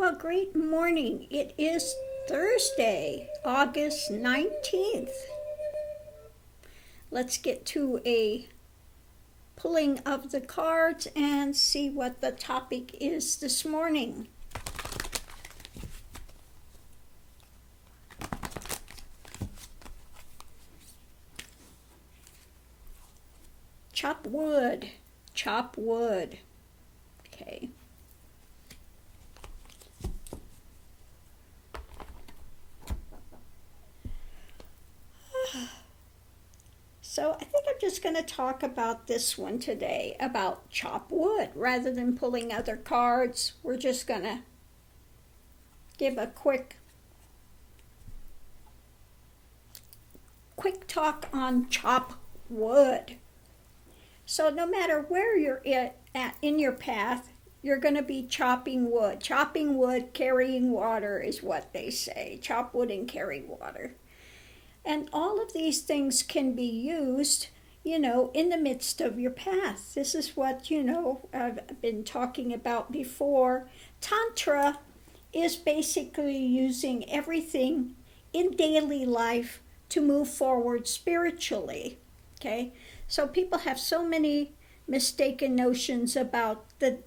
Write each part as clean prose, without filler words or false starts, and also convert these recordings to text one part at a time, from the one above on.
Well, great morning. It is Thursday, August 19th. Let's get to a pulling of the cards and see what the topic is this morning. Chop wood. Chop wood. Okay. So I think I'm just going to talk about this one today, about chop wood. Rather than pulling other cards, we're just going to give a quick talk on chop wood. So no matter where you're at in your path, you're going to be chopping wood. Chopping wood, carrying water is what they say. Chop wood and carry water. And all of these things can be used, in the midst of your path. This is what, I've been talking about before. Tantra is basically using everything in daily life to move forward spiritually, okay? So people have so many mistaken notions about the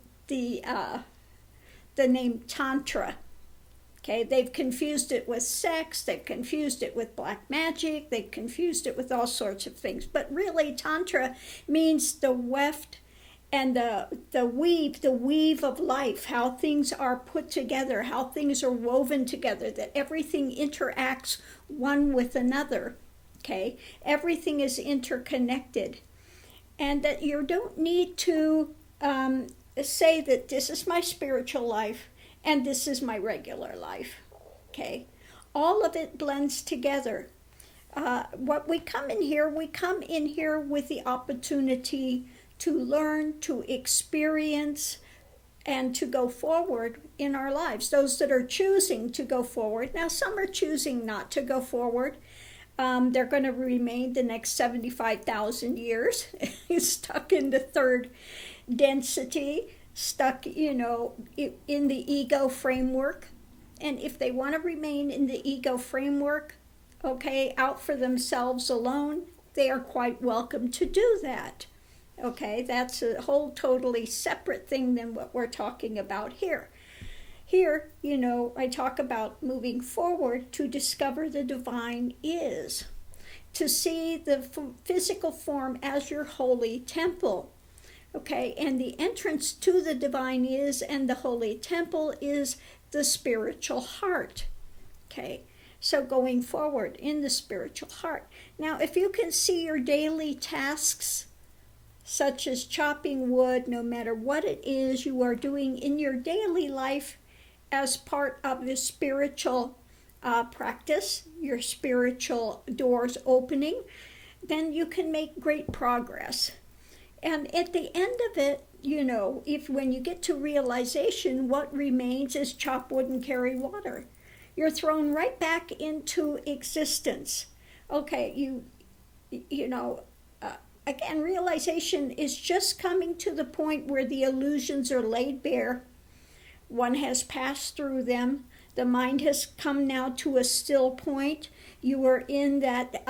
name Tantra. Okay, they've confused it with sex, they've confused it with black magic, they've confused it with all sorts of things. But really, Tantra means the weft and the weave of life, how things are put together, how things are woven together, that everything interacts one with another. Okay, everything is interconnected. And that you don't need to say that this is my spiritual life and this is my regular life, okay? All of it blends together. What we come in here with the opportunity to learn, to experience, and to go forward in our lives. Those that are choosing to go forward. Now, some are choosing not to go forward. They're going to remain the next 75,000 years stuck in the third density, stuck, in the ego framework. And if they want to remain in the ego framework, okay, out for themselves alone, they are quite welcome to do that. Okay, that's a whole totally separate thing than what we're talking about here. Here, I talk about moving forward to discover the divine is, to see the physical form as your holy temple. Okay, and the entrance to the divine is and the holy temple is the spiritual heart. Okay, so going forward in the spiritual heart. Now, if you can see your daily tasks, such as chopping wood, no matter what it is you are doing in your daily life as part of the spiritual practice, your spiritual doors opening, then you can make great progress. And at the end of it, if when you get to realization, what remains is chop wood and carry water. You're thrown right back into existence. Okay, again, realization is just coming to the point where the illusions are laid bare. One has passed through them. The mind has come now to a still point. You are in that,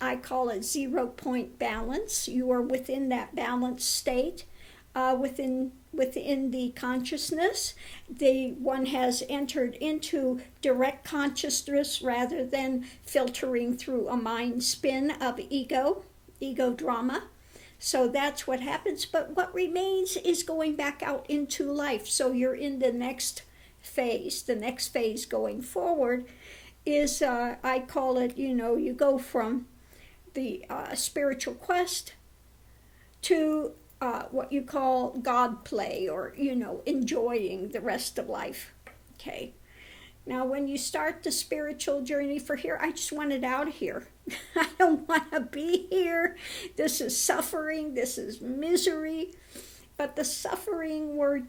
I call it 0 point balance. You are within that balanced state, within the consciousness. One has entered into direct consciousness rather than filtering through a mind spin of ego drama. So that's what happens. But what remains is going back out into life. So you're in the next phase. The next phase going forward is, I call it, you go from the spiritual quest to what you call God play, or, enjoying the rest of life. Okay. Now, when you start the spiritual journey for here, I just want it out of here. I don't want to be here. This is suffering. This is misery. But the suffering were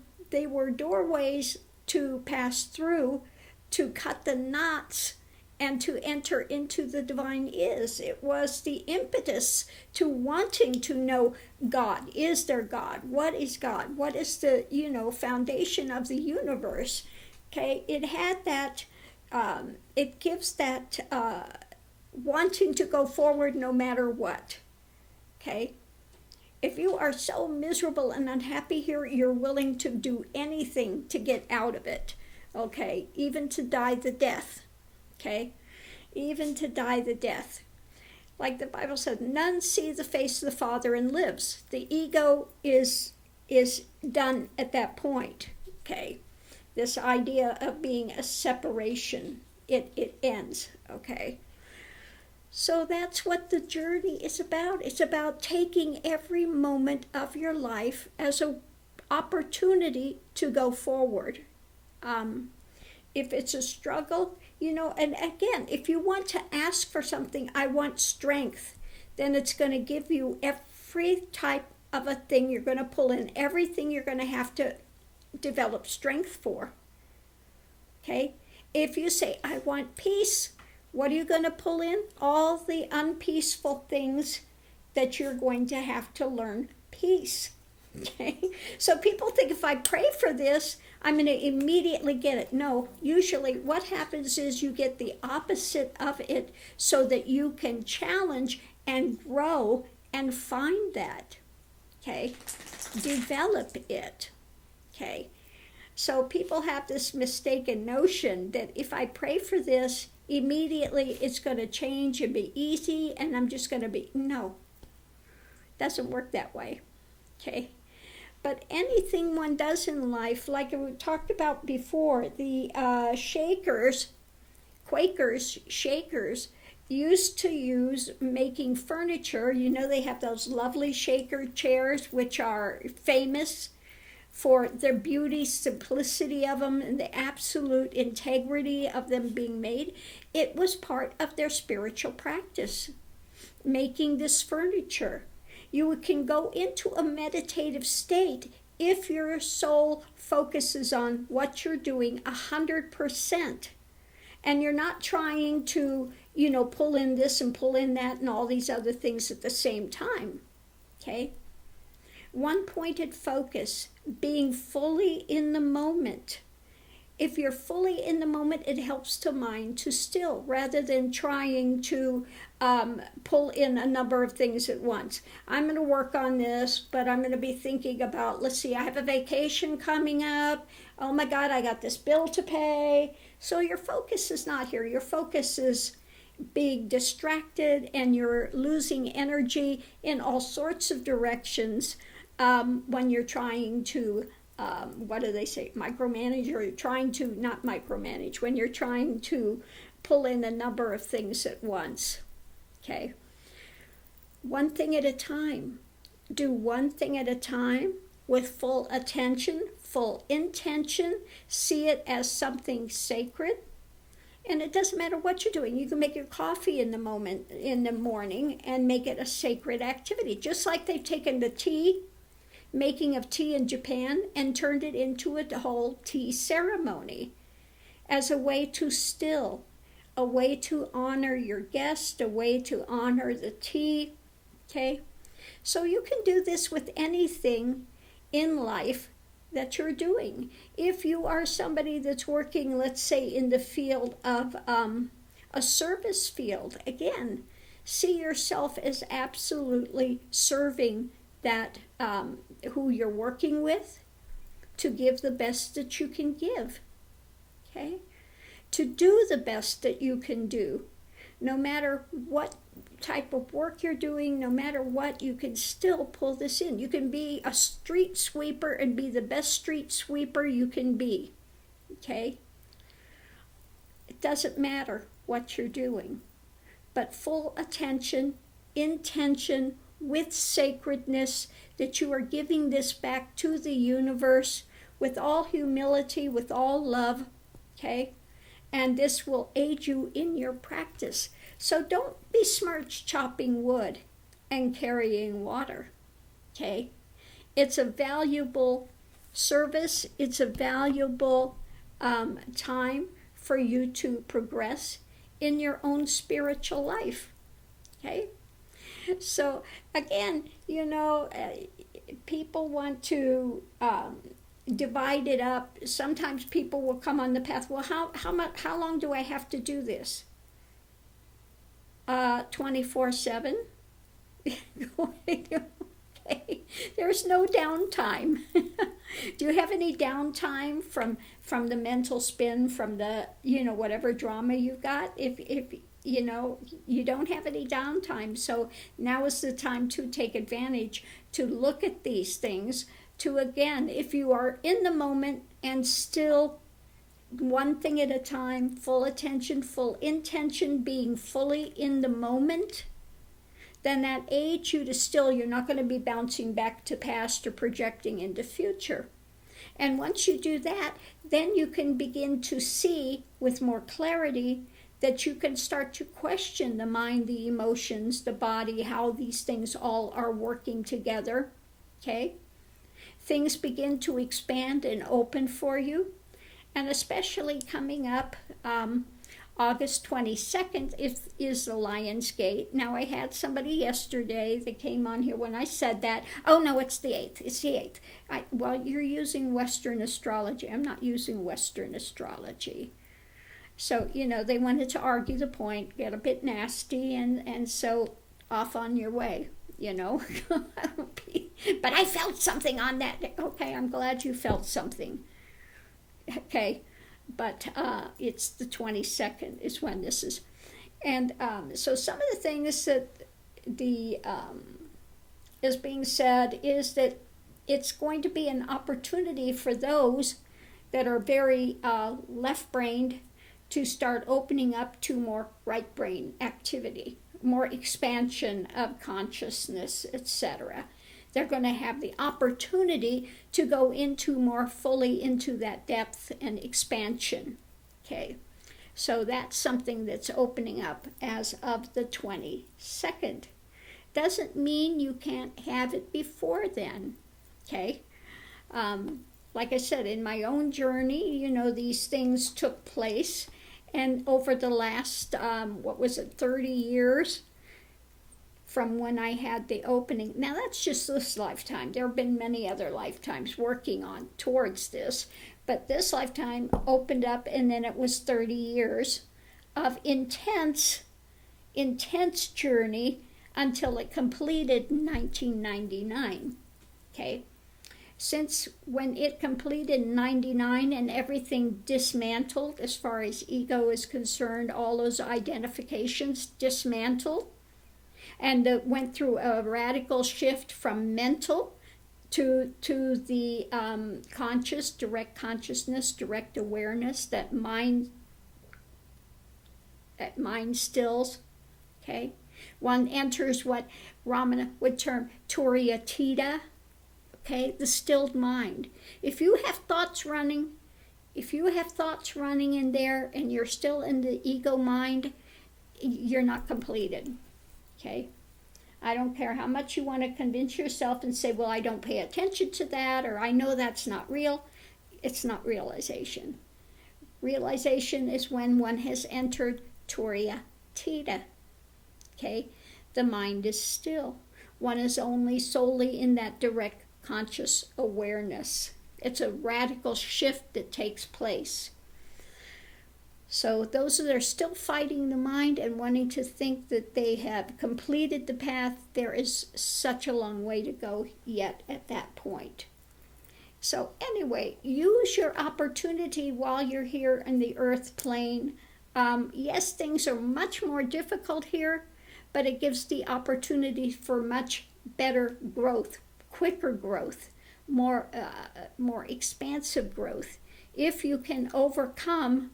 doorways to pass through, to cut the knots, and to enter into the divine is. It was the impetus to wanting to know God. Is there God? What is God? What is the, foundation of the universe? Okay, it had that, it gives that wanting to go forward no matter what. Okay, if you are so miserable and unhappy here, you're willing to do anything to get out of it. Okay, even to die the death. Okay, even to die the death. Like the Bible said, none see the face of the Father and lives. The ego is done at that point. Okay, this idea of being a separation, it ends. Okay, so that's what the journey is about. It's about taking every moment of your life as an opportunity to go forward. If it's a struggle, and again, if you want to ask for something, I want strength, then it's going to give you every type of a thing you're going to pull in, everything you're going to have to develop strength for. Okay? If you say, I want peace, what are you going to pull in? All the unpeaceful things that you're going to have to learn peace. Okay? So people think if I pray for this, I'm going to immediately get it. No, usually what happens is you get the opposite of it so that you can challenge and grow and find that. Okay? Develop it. Okay? So people have this mistaken notion that if I pray for this, immediately it's going to change and be easy and I'm just going to be... No. It doesn't work that way. Okay? But anything one does in life, like we talked about before, the Quakers, Shakers, used to use making furniture. They have those lovely Shaker chairs, which are famous for their beauty, simplicity of them, and the absolute integrity of them being made. It was part of their spiritual practice, making this furniture. You can go into a meditative state if your soul focuses on what you're doing 100%. And you're not trying to, pull in this and pull in that and all these other things at the same time. Okay? One pointed focus, being fully in the moment. If you're fully in the moment, it helps the mind to still, rather than trying to pull in a number of things at once. I'm going to work on this, but I'm going to be thinking about, let's see, I have a vacation coming up. Oh my God, I got this bill to pay. So your focus is not here. Your focus is being distracted and you're losing energy in all sorts of directions when you're trying to what do they say, micromanage, or trying to not micromanage, when you're trying to pull in a number of things at once. Okay? One thing at a time. Do one thing at a time with full attention, full intention. See it as something sacred. And it doesn't matter what you're doing. You can make your coffee in the morning and make it a sacred activity. Just like they've taken the making of tea in Japan and turned it into a whole tea ceremony as a way to still, a way to honor your guest, a way to honor the tea. Okay? So you can do this with anything in life that you're doing. If you are somebody that's working, let's say, in the field of a service field, again, see yourself as absolutely serving that who you're working with, to give the best that you can give. Okay? To do the best that you can do. No matter what type of work you're doing, no matter what, you can still pull this in. You can be a street sweeper and be the best street sweeper you can be. Okay? It doesn't matter what you're doing. But full attention, intention, with sacredness, that you are giving this back to the universe with all humility, with all love. Okay? And this will aid you in your practice. So don't besmirch chopping wood and carrying water. Okay? It's a valuable service. It's a valuable time for you to progress in your own spiritual life. Okay? So again, people want to divide it up. Sometimes people will come on the path, well, how long do I have to do this? 24/7. Okay. There's no downtime. Do you have any downtime from the mental spin, from the, whatever drama you've got? If you don't have any downtime. So now is the time to take advantage, to look at these things, to, again, if you are in the moment and still one thing at a time, full attention, full intention, being fully in the moment, then that aids you to still, you're not going to be bouncing back to past or projecting into future. And once you do that, then you can begin to see with more clarity that you can start to question the mind, the emotions, the body, how these things all are working together. Okay? Things begin to expand and open for you. And especially coming up, August 22nd is the Lion's Gate. Now, I had somebody yesterday that came on here when I said that. Oh, no, it's the 8th. It's the 8th. Well, you're using Western astrology. I'm not using Western astrology. So, they wanted to argue the point, get a bit nasty, and so off on your way, But I felt something on that. Okay, I'm glad you felt something. Okay, but it's the 22nd is when this is. And so some of the things that is being said is that it's going to be an opportunity for those that are very left-brained to start opening up to more right brain activity, more expansion of consciousness, etc. They're going to have the opportunity to go into more fully into that depth and expansion. Okay, so that's something that's opening up as of the 22nd. Doesn't mean you can't have it before then. Okay, like I said, in my own journey, these things took place. And over the last, 30 years from when I had the opening. Now, that's just this lifetime. There have been many other lifetimes working on towards this. But this lifetime opened up, and then it was 30 years of intense journey until it completed in 1999. Okay? Since when it completed in 99 and everything dismantled as far as ego is concerned, all those identifications dismantled, and went through a radical shift from mental to the conscious, direct consciousness, direct awareness, that mind stills. Okay? One enters what Ramana would term Turiya. Okay, the stilled mind. If you have thoughts running in there and you're still in the ego mind, you're not completed. Okay? I don't care how much you want to convince yourself and say, well, I don't pay attention to that, or I know that's not real. It's not realization. Realization is when one has entered Turiya. Okay? The mind is still. One is only solely in that direct conscious awareness. It's a radical shift that takes place. So those that are still fighting the mind and wanting to think that they have completed the path, there is such a long way to go yet at that point. So anyway, use your opportunity while you're here in the earth plane. Yes, things are much more difficult here, but it gives the opportunity for much better growth, quicker growth, more expansive growth. If you can overcome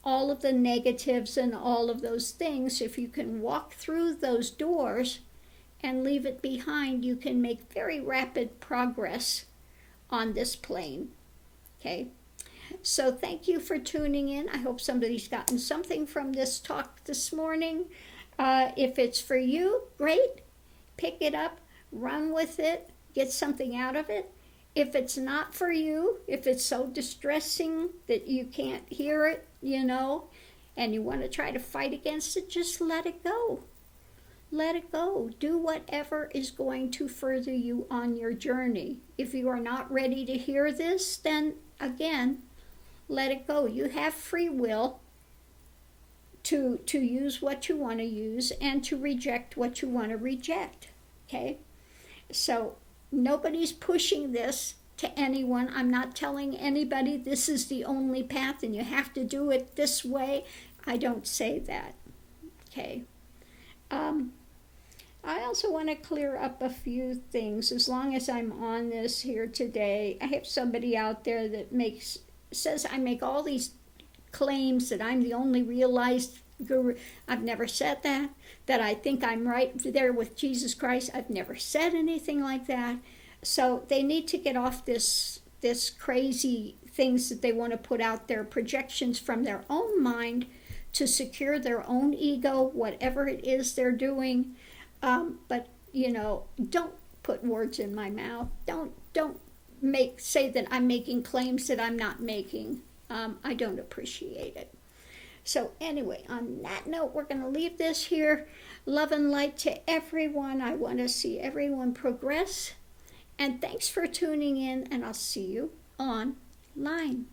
all of the negatives and all of those things, if you can walk through those doors and leave it behind, you can make very rapid progress on this plane. Okay? So thank you for tuning in. I hope somebody's gotten something from this talk this morning. If it's for you, great. Pick it up, run with it, get something out of it. If it's not for you, if it's so distressing that you can't hear it, and you want to try to fight against it, just let it go. let it go. Do whatever is going to further you on your journey. If you are not ready to hear this, then again, let it go. You have free will to use what you want to use and to reject what you want to reject. Okay? So nobody's pushing this to anyone. I'm not telling anybody this is the only path and you have to do it this way. I don't say that. Okay? I also want to clear up a few things. As long as I'm on this here today, I have somebody out there that says I make all these claims that I'm the only realized guru. I've never said that. That I think I'm right there with Jesus Christ. I've never said anything like that. So they need to get off this crazy things that they want to put out there, projections from their own mind to secure their own ego, whatever it is they're doing. But don't put words in my mouth. Don't say that I'm making claims that I'm not making. I don't appreciate it. So anyway, on that note, we're going to leave this here. Love and light to everyone. I want to see everyone progress. And thanks for tuning in, and I'll see you online.